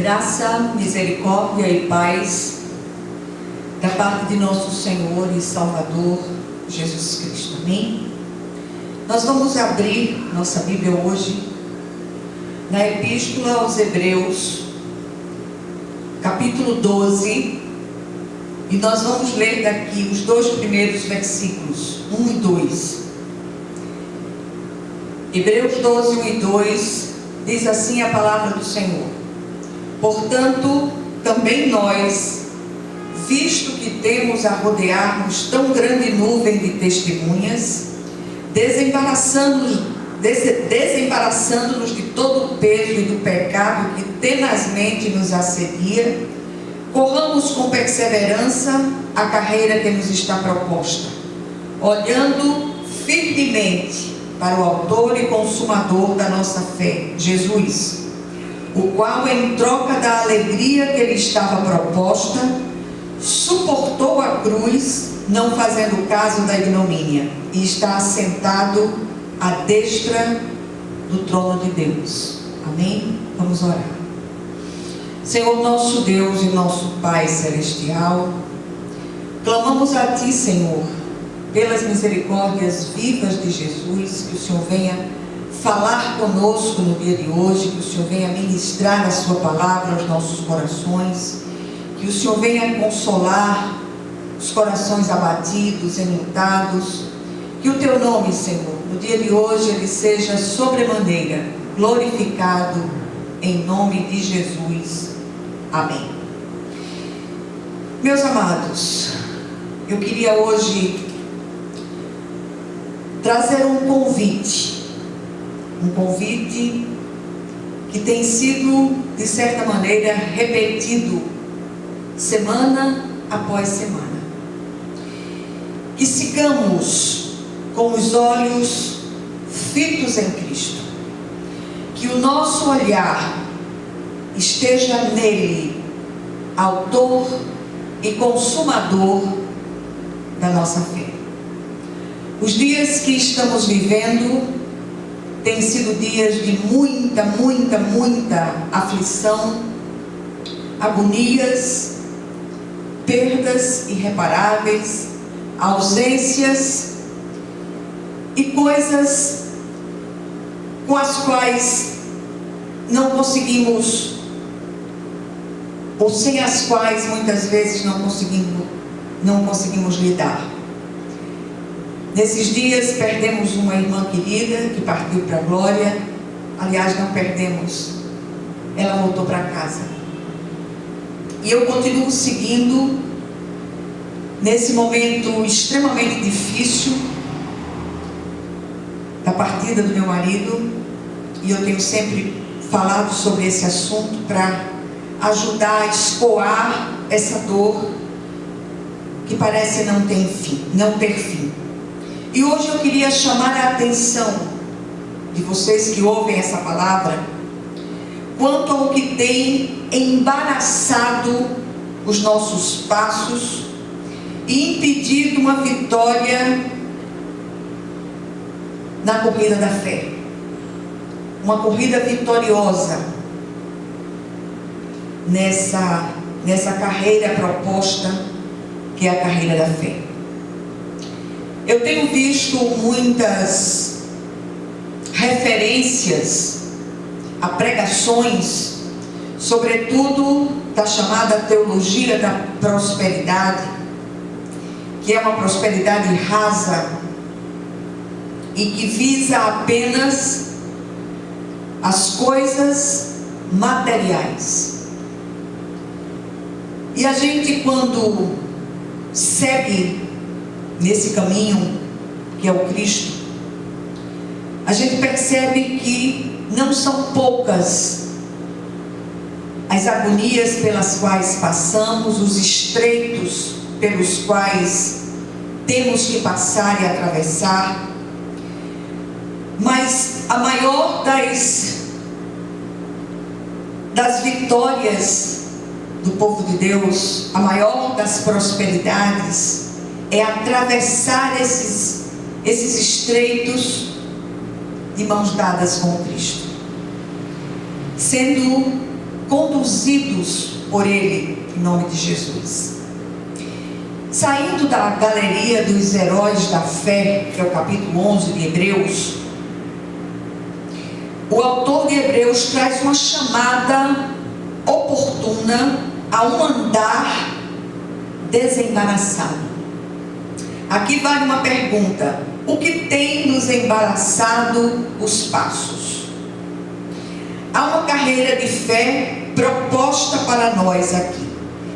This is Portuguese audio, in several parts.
Graça, misericórdia e paz da parte de nosso Senhor e Salvador Jesus Cristo. Amém? Nós vamos abrir nossa Bíblia hoje na Epístola aos Hebreus, capítulo 12, e nós vamos ler daqui os dois primeiros versículos, 1 e 2. Hebreus 12, 1 e 2, diz assim a palavra do Senhor: portanto, também nós, visto que temos a rodear-nos tão grande nuvem de testemunhas, desembaraçando-nos de todo o peso e do pecado que tenazmente nos assedia, corramos com perseverança a carreira que nos está proposta, olhando firmemente para o autor e consumador da nossa fé, Jesus, o qual, em troca da alegria que lhe estava proposta, suportou a cruz, não fazendo caso da ignomínia, e está assentado à destra do trono de Deus. Amém? Vamos orar. Senhor nosso Deus e nosso Pai Celestial, clamamos a Ti, Senhor, pelas misericórdias vivas de Jesus, que o Senhor venha falar conosco no dia de hoje, que o Senhor venha ministrar a Sua palavra aos nossos corações, que o Senhor venha consolar os corações abatidos, enlutados, que o Teu nome, Senhor, no dia de hoje ele seja sobremaneira glorificado, em nome de Jesus. Amém. Meus amados, eu queria hoje trazer um convite que tem sido, de certa maneira, repetido semana após semana. Que sigamos com os olhos fitos em Cristo, que o nosso olhar esteja nele, autor e consumador da nossa fé. Os dias que estamos vivendo têm sido dias de muita aflição, agonias, perdas irreparáveis, ausências e coisas com as quais não conseguimos, ou sem as quais muitas vezes não conseguimos lidar. Nesses dias perdemos uma irmã querida que partiu para a glória. Aliás, não perdemos, ela voltou para casa. E eu continuo seguindo nesse momento extremamente difícil da partida do meu marido, e eu tenho sempre falado sobre esse assunto para ajudar a escoar essa dor que parece não ter fim. E hoje eu queria chamar a atenção de vocês que ouvem essa palavra quanto ao que tem embaraçado os nossos passos e impedido uma vitória na corrida da fé, uma corrida vitoriosa nessa carreira proposta, que é a carreira da fé. Eu tenho visto muitas referências a pregações, sobretudo da chamada teologia da prosperidade, que é uma prosperidade rasa e que visa apenas as coisas materiais. E a gente, quando segue nesse caminho que é o Cristo, a gente percebe que não são poucas as agonias pelas quais passamos, os estreitos pelos quais temos que passar e atravessar, mas a maior das vitórias do povo de Deus, a maior das prosperidades, é atravessar esses estreitos de mãos dadas com Cristo, sendo conduzidos por Ele, em nome de Jesus. Saindo da galeria dos heróis da fé, que é o capítulo 11 de Hebreus, o autor de Hebreus traz uma chamada oportuna a um andar desembaraçado. Aqui vale uma pergunta: o que tem nos embaraçado os passos? Há uma carreira de fé proposta para nós aqui.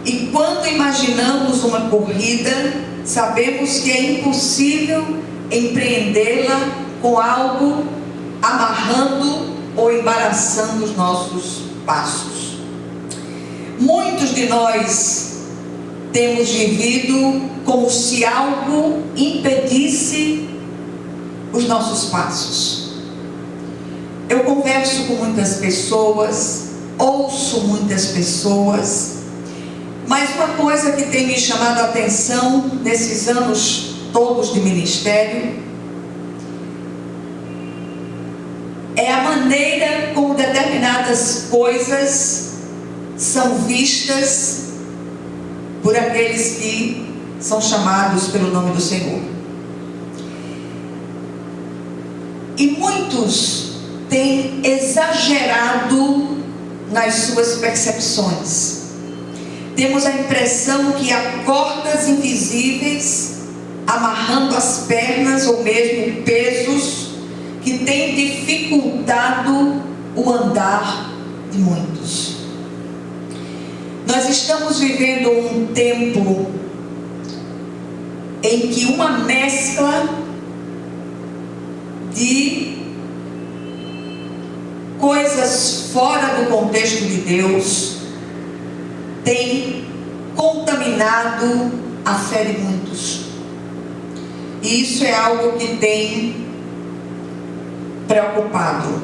E quando imaginamos uma corrida, sabemos que é impossível empreendê-la com algo amarrando ou embaraçando os nossos passos. Muitos de nós temos vivido como se algo impedisse os nossos passos. Eu converso com muitas pessoas, ouço muitas pessoas, mas uma coisa que tem me chamado a atenção nesses anos todos de ministério é a maneira como determinadas coisas são vistas por aqueles que são chamados pelo nome do Senhor. E muitos têm exagerado nas suas percepções. Temos a impressão que há cordas invisíveis amarrando as pernas ou mesmo pesos que têm dificultado o andar de muitos. Nós estamos vivendo um tempo em que uma mescla de coisas fora do contexto de Deus tem contaminado a fé de muitos. E isso é algo que tem preocupado.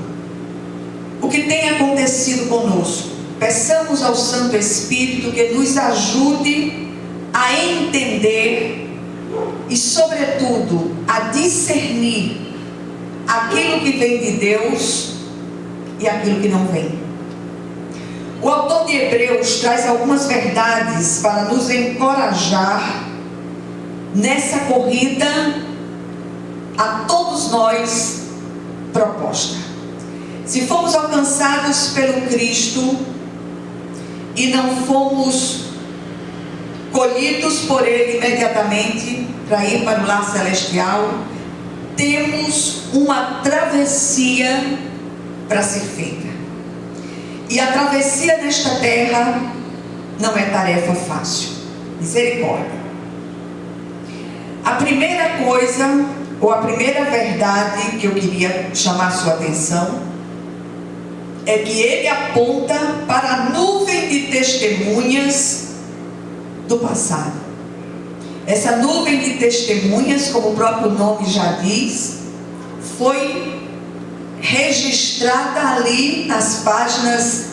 O que tem acontecido conosco? Peçamos ao Santo Espírito que nos ajude a entender e, sobretudo, a discernir aquilo que vem de Deus e aquilo que não vem. O autor de Hebreus traz algumas verdades para nos encorajar nessa corrida a todos nós proposta. Se fomos alcançados pelo Cristo e não fomos colhidos por Ele imediatamente para ir para o lar celestial, temos uma travessia para ser feita. E a travessia nesta terra não é tarefa fácil. Misericórdia. A primeira coisa, ou a primeira verdade que eu queria chamar a sua atenção, é que ele aponta para a nuvem de testemunhas do passado. Essa nuvem de testemunhas, como o próprio nome já diz, foi registrada ali nas páginas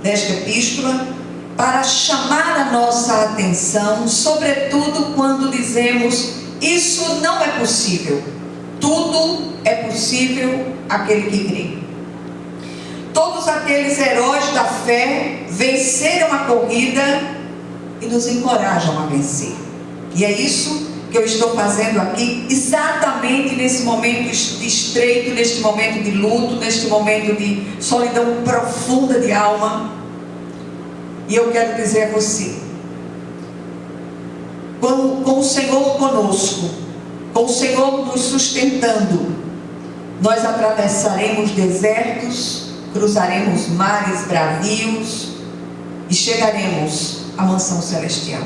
desta epístola para chamar a nossa atenção, sobretudo quando dizemos: isso não é possível. Tudo é possível àquele que crê. Todos aqueles heróis da fé venceram a corrida e nos encorajam a vencer. E é isso que eu estou fazendo aqui, exatamente nesse momento de estreito, neste momento de luto, neste momento de solidão profunda de alma. E eu quero dizer a você, com o Senhor conosco, com o Senhor nos sustentando, nós atravessaremos desertos, cruzaremos mares bravios e chegaremos à mansão celestial.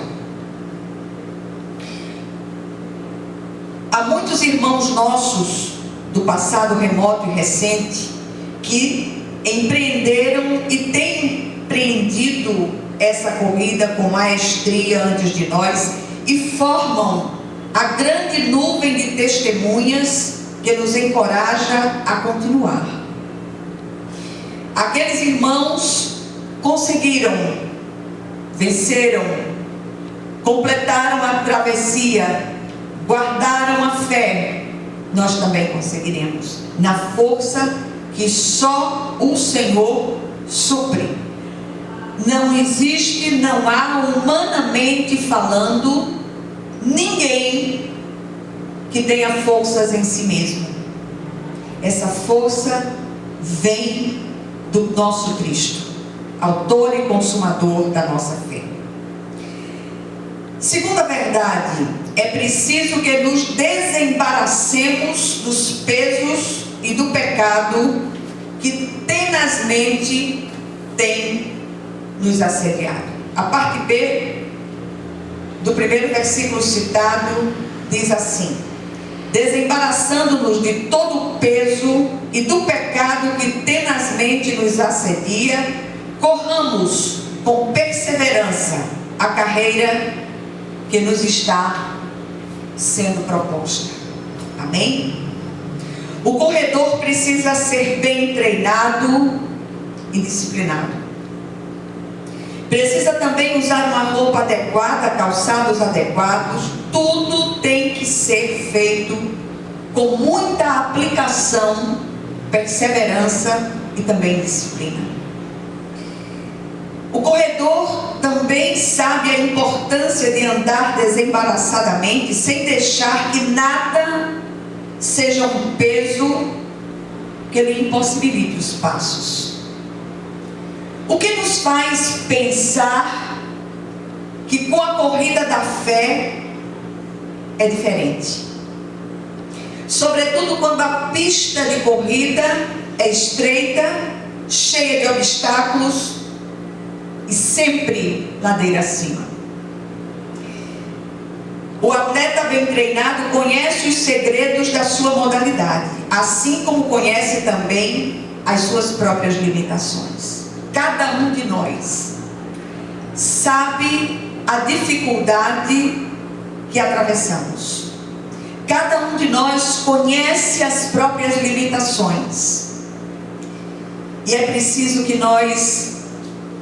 Há muitos irmãos nossos do passado remoto e recente que empreenderam e têm empreendido essa corrida com maestria antes de nós e formam a grande nuvem de testemunhas que nos encoraja a continuar. Aqueles irmãos conseguiram, venceram, completaram a travessia, guardaram a fé. Nós também conseguiremos, na força que só o Senhor supre. não existe, não há, humanamente falando, ninguém que tenha forças em si mesmo. Essa força vem do nosso Cristo, autor e consumador da nossa fé. Segunda verdade, é preciso que nos desembaracemos dos pesos e do pecado que tenazmente tem nos assediado. A parte B do primeiro versículo citado diz assim: desembaraçando-nos de todo o peso e do pecado que tenazmente nos assedia, corramos com perseverança a carreira que nos está sendo proposta. Amém? O corredor precisa ser bem treinado e disciplinado. Precisa também usar uma roupa adequada, calçados adequados. Tudo tem que ser feito com muita aplicação, perseverança e também disciplina. O corredor também sabe a importância de andar desembaraçadamente, sem deixar que nada seja um peso que lhe impossibilite os passos. O que nos faz pensar que com a corrida da fé é diferente? Sobretudo quando a pista de corrida é estreita, cheia de obstáculos e sempre ladeira acima. O atleta bem treinado conhece os segredos da sua modalidade, assim como conhece também as suas próprias limitações. Cada um de nós sabe a dificuldade que atravessamos. Cada um de nós conhece as próprias limitações. E é preciso que nós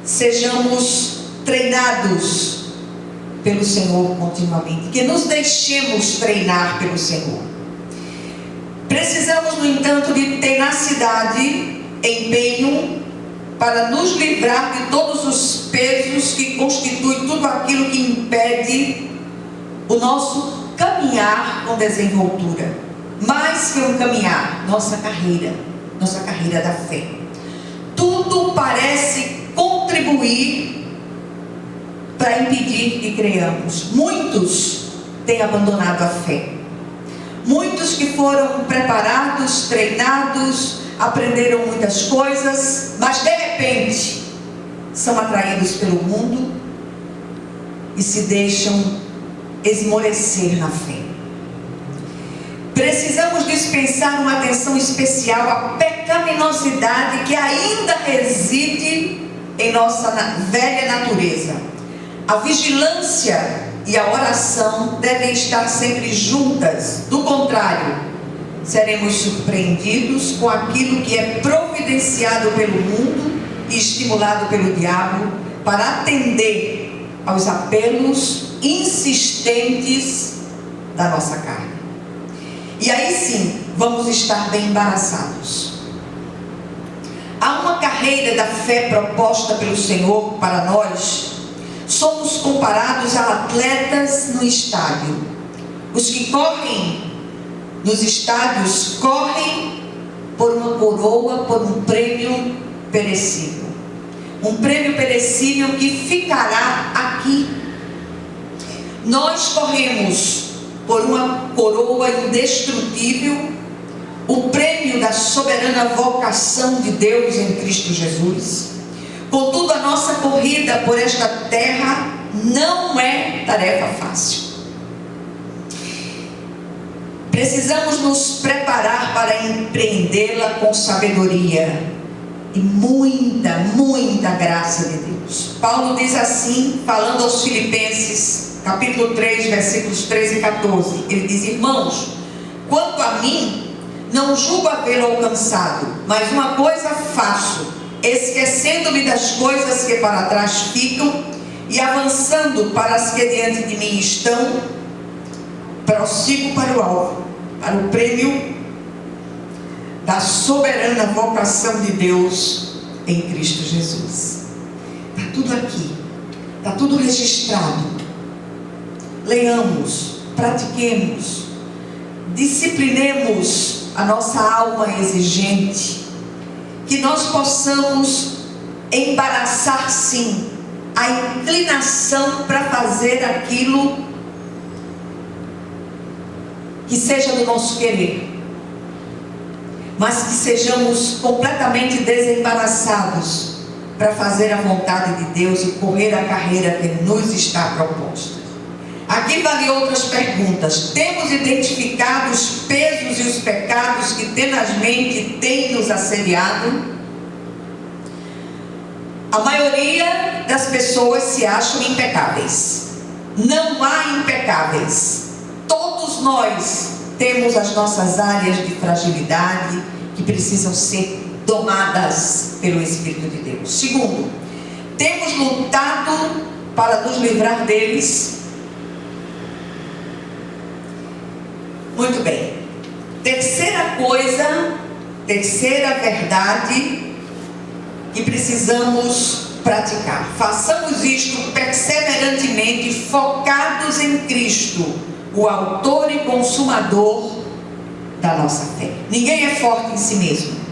sejamos treinados pelo Senhor continuamente, que nos deixemos treinar pelo Senhor. Precisamos, no entanto, de tenacidade, empenho, para nos livrar de todos os pesos que constituem tudo aquilo que impede o nosso caminhar com desenvoltura. Mais que um caminhar, nossa carreira da fé. Tudo parece contribuir para impedir que creiamos. Muitos têm abandonado a fé. Muitos que foram preparados, treinados, aprenderam muitas coisas, mas de repente são atraídos pelo mundo e se deixam esmorecer na fé. Precisamos dispensar uma atenção especial à pecaminosidade que ainda reside em nossa velha natureza. A vigilância e a oração devem estar sempre juntas. Do contrário, seremos surpreendidos com aquilo que é providenciado pelo mundo e estimulado pelo diabo para atender aos apelos insistentes da nossa carne. E aí sim, vamos estar bem embaraçados. Há uma carreira da fé proposta pelo Senhor para nós. Somos comparados a atletas no estádio. Os que correm nos estádios correm por uma coroa, por um prêmio perecível. Um prêmio perecível que ficará aqui. Nós corremos por uma coroa indestrutível, o prêmio da soberana vocação de Deus em Cristo Jesus. Contudo, a nossa corrida por esta terra não é tarefa fácil. Precisamos nos preparar para empreendê-la com sabedoria e muita graça de Deus. Paulo diz assim, falando aos Filipenses, capítulo 3, versículos 13 e 14. Ele diz: irmãos, quanto a mim, não julgo havê-lo alcançado, mas uma coisa faço, esquecendo-me das coisas que para trás ficam e avançando para as que diante de mim estão, prossigo para o alvo, para o prêmio da soberana vocação de Deus em Cristo Jesus. tudo aqui, está tudo registrado. Leiamos, pratiquemos, disciplinemos a nossa alma exigente, que nós possamos embaraçar sim a inclinação para fazer aquilo que seja do nosso querer, mas que sejamos completamente desembaraçados para fazer a vontade de Deus e correr a carreira que nos está proposta. Aqui vale outras perguntas. Temos identificado os pesos e os pecados que tenazmente têm nos assediado? A maioria das pessoas se acham impecáveis. Não há impecáveis. Todos nós temos as nossas áreas de fragilidade que precisam ser domadas pelo Espírito de Deus. Segundo, temos lutado para nos livrar deles? Muito bem. Terceira verdade que precisamos praticar. Façamos isto perseverantemente, focados em Cristo, o autor e consumador da nossa fé. Ninguém é forte em si mesmo.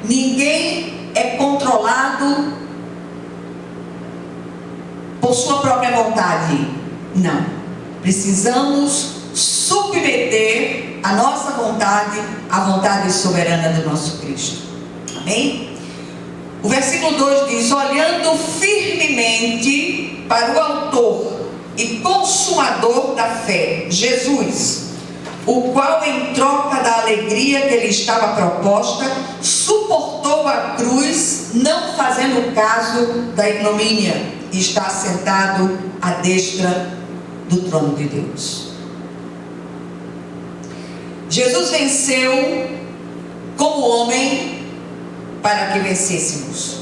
Ninguém é controlado por sua própria vontade. Não. Precisamos submeter a nossa vontade à vontade soberana do nosso Cristo. Amém? O versículo 2 diz: olhando firmemente para o autor e consumador da fé, Jesus, o qual, em troca da alegria que lhe estava proposta, suportou a cruz, não fazendo caso da ignomínia, e está sentado à destra do trono de Deus. Jesus venceu como homem para que vencêssemos.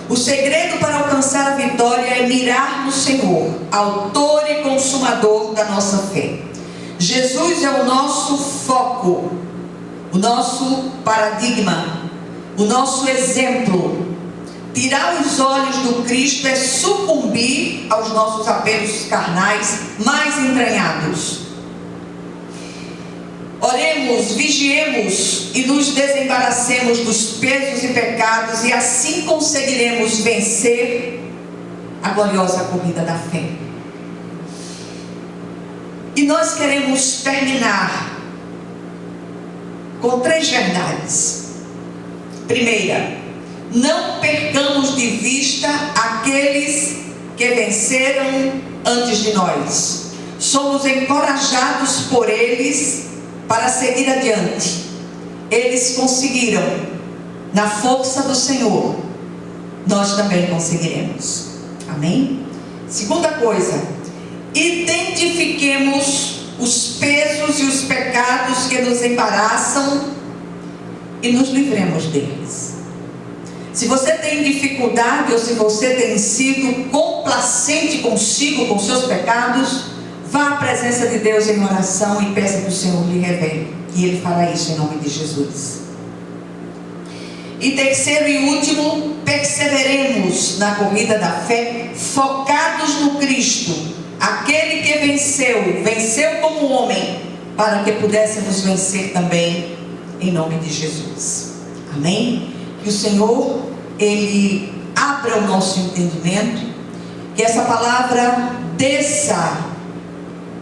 O segredo para alcançar a vitória é mirar no Senhor, autor e consumador da nossa fé. Jesus é o nosso foco, o nosso paradigma, o nosso exemplo. Tirar os olhos do Cristo é sucumbir aos nossos apelos carnais mais entranhados. Oremos, vigiemos e nos desembaracemos dos pesos e pecados, e assim conseguiremos vencer a gloriosa corrida da fé. E nós queremos terminar com 3 verdades. Primeira, não percamos de vista aqueles que venceram antes de nós. Somos encorajados por eles para seguir adiante. Eles conseguiram. Na força do Senhor, nós também conseguiremos. Amém? Segunda coisa, identifiquemos os pesos e os pecados que nos embaraçam e nos livremos deles. Se você tem dificuldade, ou se você tem sido complacente consigo, com seus pecados, vá à presença de Deus em oração e peça que o Senhor lhe revele. E Ele fará isso em nome de Jesus. E terceiro e último, perseveremos na corrida da fé, focados no Cristo, aquele que venceu como homem, para que pudéssemos vencer também em nome de Jesus. Amém? Que o Senhor, Ele abra o nosso entendimento, que essa palavra desça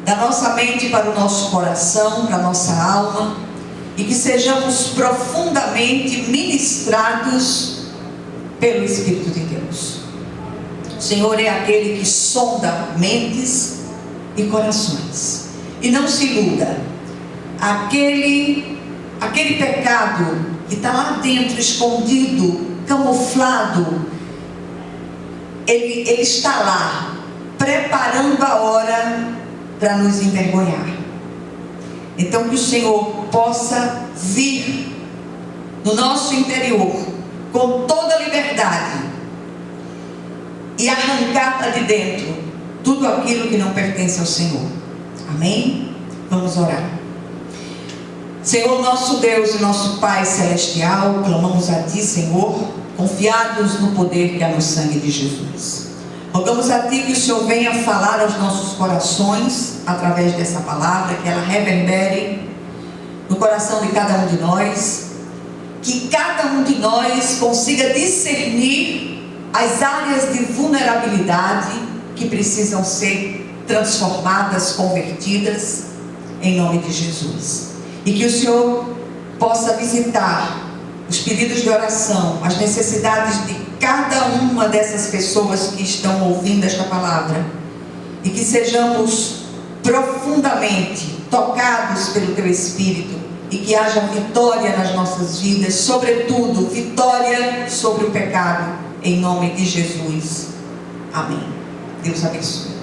da nossa mente para o nosso coração, para a nossa alma, e que sejamos profundamente ministrados pelo Espírito de Deus. O Senhor é aquele que sonda mentes e corações. E não se iluda. Aquele pecado que está lá dentro, escondido, camuflado, ele está lá, preparando a hora para nos envergonhar. Então que o Senhor possa vir no nosso interior com toda liberdade e arrancar para de dentro tudo aquilo que não pertence ao Senhor. Amém? Vamos orar. Senhor, nosso Deus e nosso Pai Celestial, clamamos a Ti, Senhor, confiados no poder que há no sangue de Jesus. Rogamos a Ti que o Senhor venha falar aos nossos corações, através dessa palavra, que ela reverbere no coração de cada um de nós, que cada um de nós consiga discernir as áreas de vulnerabilidade que precisam ser transformadas, convertidas, em nome de Jesus. E que o Senhor possa visitar os pedidos de oração, as necessidades de cada uma dessas pessoas que estão ouvindo esta palavra, e que sejamos profundamente tocados pelo Teu Espírito, e que haja vitória nas nossas vidas, sobretudo vitória sobre o pecado, em nome de Jesus. Amém. Deus abençoe.